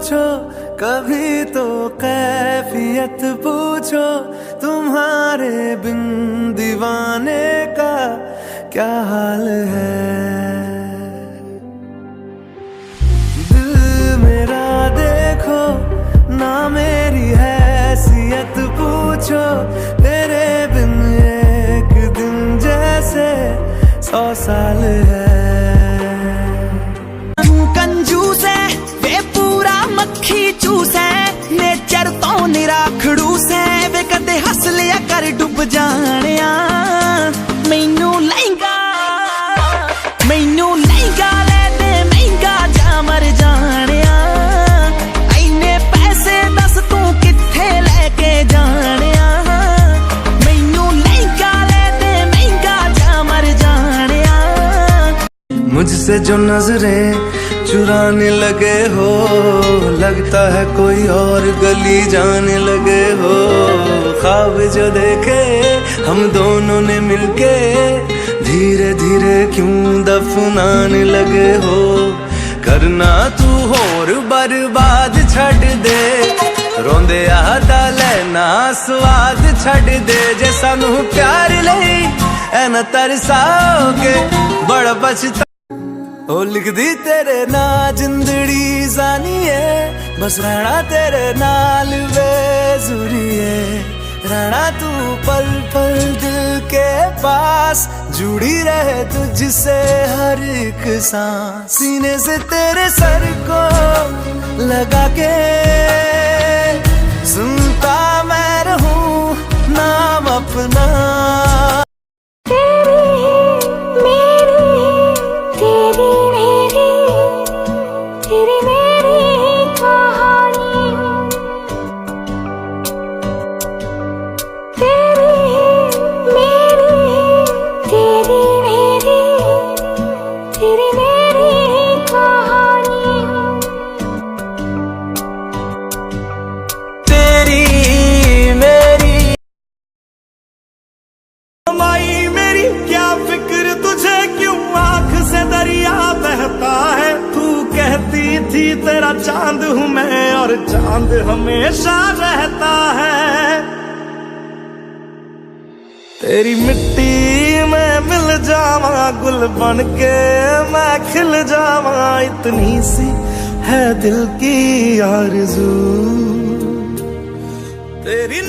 पूछो, कभी तो कैफियत पूछो, तुम्हारे बिन दीवाने का क्या हाल है। दिल मेरा देखो ना, मेरी हैसियत पूछो, तेरे बिन एक दिन जैसे 100 साल है। कंजूस है वे पूरा मक्खी चूस है, नेचर तो निरा खड़ूस है वे, कदे हस लिया कर डुब जानिया। मैनू लहंगा ले दे महंगा जा मर जानिया। इन्ने पैसे दस तू किथे लेके जानिया। मैनू लहंगा ले दे महंगा जा मर जानिया। मुझसे जो नजरें चुराने लगे हो, लगता है कोई और गली जाने लगे हो। ख्वाब जो देखे हम दोनों ने मिलके, धीरे धीरे क्यों दफनाने लगे हो। करना तू होर बर्बाद छड़ दे, रोंदे आदा लेना स्वाद छड़ दे। जे सानू प्यार लई ऐना तरसाओगे, बड़ा पछता ओ लिख दी तेरे ना जिंदड़ी जानिए, बस रहना तेरे नाल बेजुरिए। रहना तू पल पल दिल के पास, जुड़ी रहे तुझसे हर एक सांस। सीने से तेरे सर को लगा के सुनता मैं रहूं नाम अपना। थी तेरा चांद हूँ मैं, और चांद हमेशा रहता है। तेरी मिट्टी में मिल जावा, गुल बन के मैं खिल जावा। इतनी सी है दिल की आरज़ू तेरी